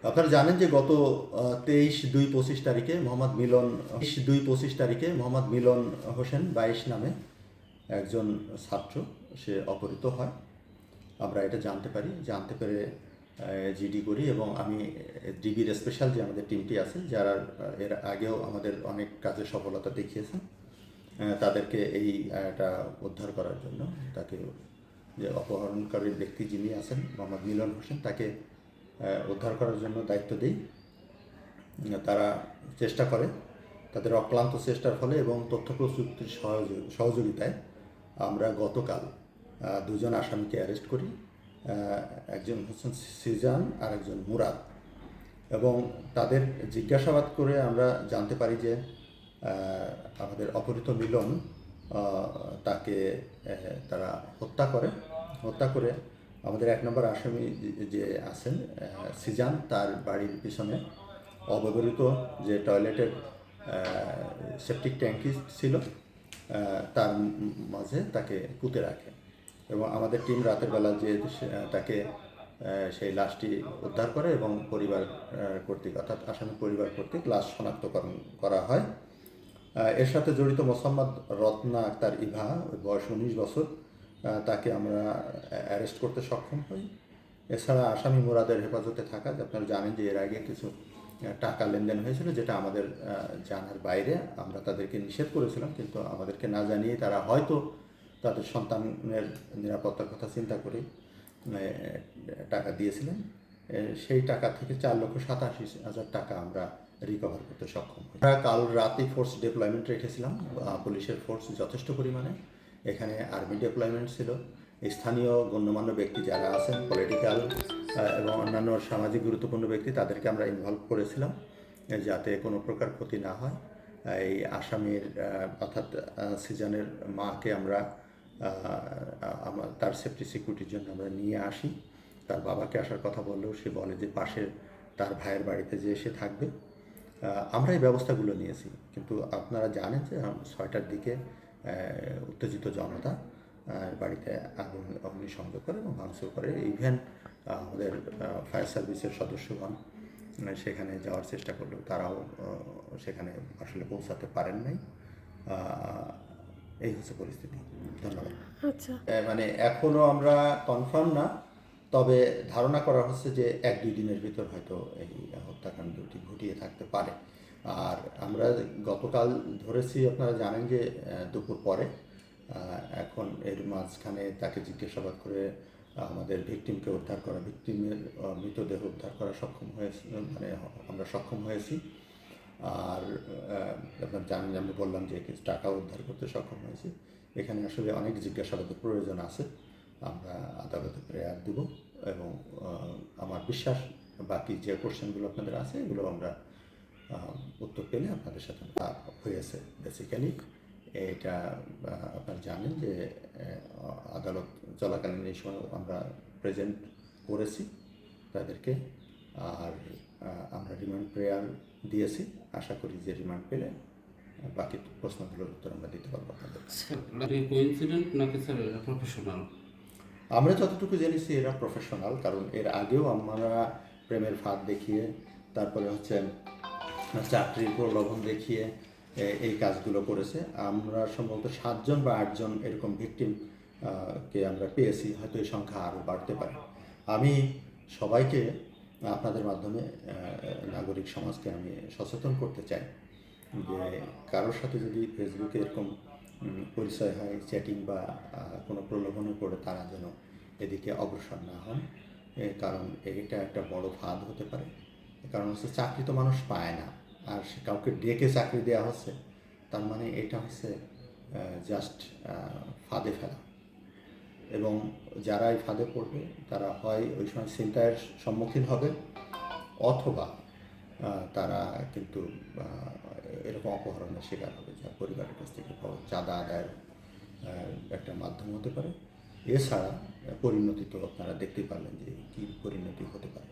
আপনারা জানেন যে গত 23/2/25 তারিখে মোহাম্মদ মিলন হোসেন 22 নামে একজন ছাত্র সে অপহৃত হয়। আমরা এটা জানতে পেরে জিডি করি এবং আমি ডিবির স্পেশাল যে আমাদের টিমটি আছে যারা এর আগেও আমাদের অনেক কাজে সফলতা দেখিয়েছেন তাদেরকে এটা উদ্ধার করার জন্য তাকে যে অপহরণকারী ব্যক্তি যিনি আছেন মোহাম্মদ মিলন হোসেন তাকে উদ্ধার করার জন্য দায়িত্ব দিই। তারা চেষ্টা করে, তাদের অক্লান্ত চেষ্টার ফলে এবং তথ্য প্রযুক্তির সহযোগিতায় আমরা গতকাল দুজন আসামিকে অ্যারেস্ট করি। একজন হচ্ছেন সিজান আর একজন মুরাদ, এবং তাদের জিজ্ঞাসাবাদ করে আমরা জানতে পারি যে আমাদের অপহৃত মিলন তাকে তারা হত্যা করে আমাদের 1 নম্বর আসামি যে আছেন সিজান, তার বাড়ির পিছনে অব্যবহৃত যে টয়লেটের সেপটিক ট্যাঙ্কি ছিল তার মাঝে তাকে পুঁতে রাখে এবং আমাদের টিম রাতের বেলা যে তাকে সেই লাশটি উদ্ধার করে এবং পরিবার কর্তৃক অর্থাৎ আসামি পরিবার কর্তৃক লাশ শনাক্তকরণ করা হয়। এর সাথে জড়িত মোসাম্মদ রত্না আক্তার ইভা, বয়স 19 বছর, তাকে আমরা অ্যারেস্ট করতে সক্ষম হই। এছাড়া আসামি মুরাদের হেফাজতে থাকা, আপনারা জানেন যে এর আগে কিছু টাকা লেনদেন হয়েছিল যেটা আমাদের জানার বাইরে, আমরা তাদেরকে নিষেধ করেছিলাম, কিন্তু আমাদেরকে না জানিয়ে তারা হয়তো তাদের সন্তানের নিরাপত্তার কথা চিন্তা করে টাকা দিয়েছিলেন। সেই টাকা থেকে 4,87,000 টাকা আমরা রিকভার করতে সক্ষম হই। আমরা কাল রাতেই ফোর্স ডিপ্লয়মেন্ট রেখেছিলাম, পুলিশের ফোর্স যথেষ্ট পরিমাণে, এখানে আর্মি ডিপ্লয়মেন্ট ছিল। স্থানীয় গণ্যমান্য ব্যক্তি যারা আছেন, পলিটিক্যাল এবং অন্যান্য সামাজিক গুরুত্বপূর্ণ ব্যক্তি, তাদেরকে আমরা ইনভলভ করেছিলাম যাতে কোনো প্রকার ক্ষতি না হয়। এই আসামির অর্থাৎ সিজানের মাকে আমরা তার সেফটি সিকিউরিটির জন্য আমরা নিয়ে আসি। তার বাবাকে আসার কথা বললেও সে বলে যে পাশের তার ভাইয়ের বাড়িতে যে এসে থাকবে। আমরা এই ব্যবস্থাগুলো নিয়েছি, কিন্তু আপনারা জানেন যে 6টার দিকে উত্তেজিত জনতা বাড়িতে অগ্নিসংযোগ করে এবং ভাঙচুর করে। ইভেন আমাদের ফায়ার সার্ভিসের সদস্যগণ সেখানে যাওয়ার চেষ্টা করলেও তারাও সেখানে আসলে পৌঁছাতে পারেন নাই। এই হচ্ছে পরিস্থিতি। ধন্যবাদ। আচ্ছা, মানে এখনও আমরা কনফার্ম না, তবে ধারণা করা হচ্ছে যে 1-2 দিনের ভিতর হয়তো এই হত্যাকাণ্ডটি ঘটিয়ে থাকতে পারে। আর আমরা গতকাল ধরেছি, আপনারা জানেন যে দুপুর পরে, এখন এর মাঝখানে তাকে জিজ্ঞাসাবাদ করে আমাদের ভিকটিমকে উদ্ধার করা, ভিকটিমের মৃতদেহ উদ্ধার করা আমরা সক্ষম হয়েছি। আর আপনার জানেন, আমি বললাম যে কিছু টাকা উদ্ধার করতে সক্ষম হয়েছি। এখানে আসলে অনেক জিজ্ঞাসাবাদের প্রয়োজন আছে, আমরা আদালতে প্রেয়ার দেব এবং আমার বিশ্বাস বাকি যে কোশ্চেনগুলো আপনাদের আছে এগুলো আমরা উত্তর পেলে আপনাদের সাথে হয়েছে। বেসিক্যালি এটা আপনারা জানেন যে আদালত চলাকালীন এই সময় আমরা প্রেজেন্ট করেছি তাদেরকে, আর আমরা রিমান্ড প্রেয়ার দিয়েছি। আশা করি যে রিমান্ড পেলে বাকি প্রশ্নগুলোর উত্তর আমরা দিতে পারবো আপনাদের। আমরা যতটুকু জেনেছি এরা প্রফেশনাল, কারণ এর আগেও আমরা প্রেমের ফাঁদ দেখিয়ে, তারপরে হচ্ছে চাকরির প্রলোভন দেখিয়ে এই কাজগুলো করেছে। আমরা সম্ভবত 7জন বা 8জন এরকম ভিকটিম কে আমরা পেয়েছি, হয়তো এই সংখ্যা আরও বাড়তে পারে। আমি সবাইকে আপনাদের মাধ্যমে নাগরিক সমাজকে আমি সচেতন করতে চাই যে কারোর সাথে যদি ফেসবুকে এরকম পরিচয় হয়, চ্যাটিং বা কোনো প্রলোভনে পড়ে, তারা যেন এদিকে অগ্রসর না হন, কারণ এটা একটা বড় ফাঁদ হতে পারে। কারণ হচ্ছে চাকরি তো মানুষ পায় না, আর সে কাউকে ডেকে চাকরি দেওয়া হচ্ছে, তার মানে এটা হচ্ছে জাস্ট ফাঁদে ফেলা। এবং যারা এই ফাঁদে পড়বে তারা হয় ওই সময় চিন্তার সম্মুখীন হবে, অথবা তারা কিন্তু এরকম অপহরণের শিকার হবে, যা পরিবারের কাছ থেকে চাঁদা আদায়ের একটা মাধ্যম হতে পারে। এছাড়া পরিণতি তো আপনারা দেখতেই পারলেন যে কী পরিণতি হতে পারে।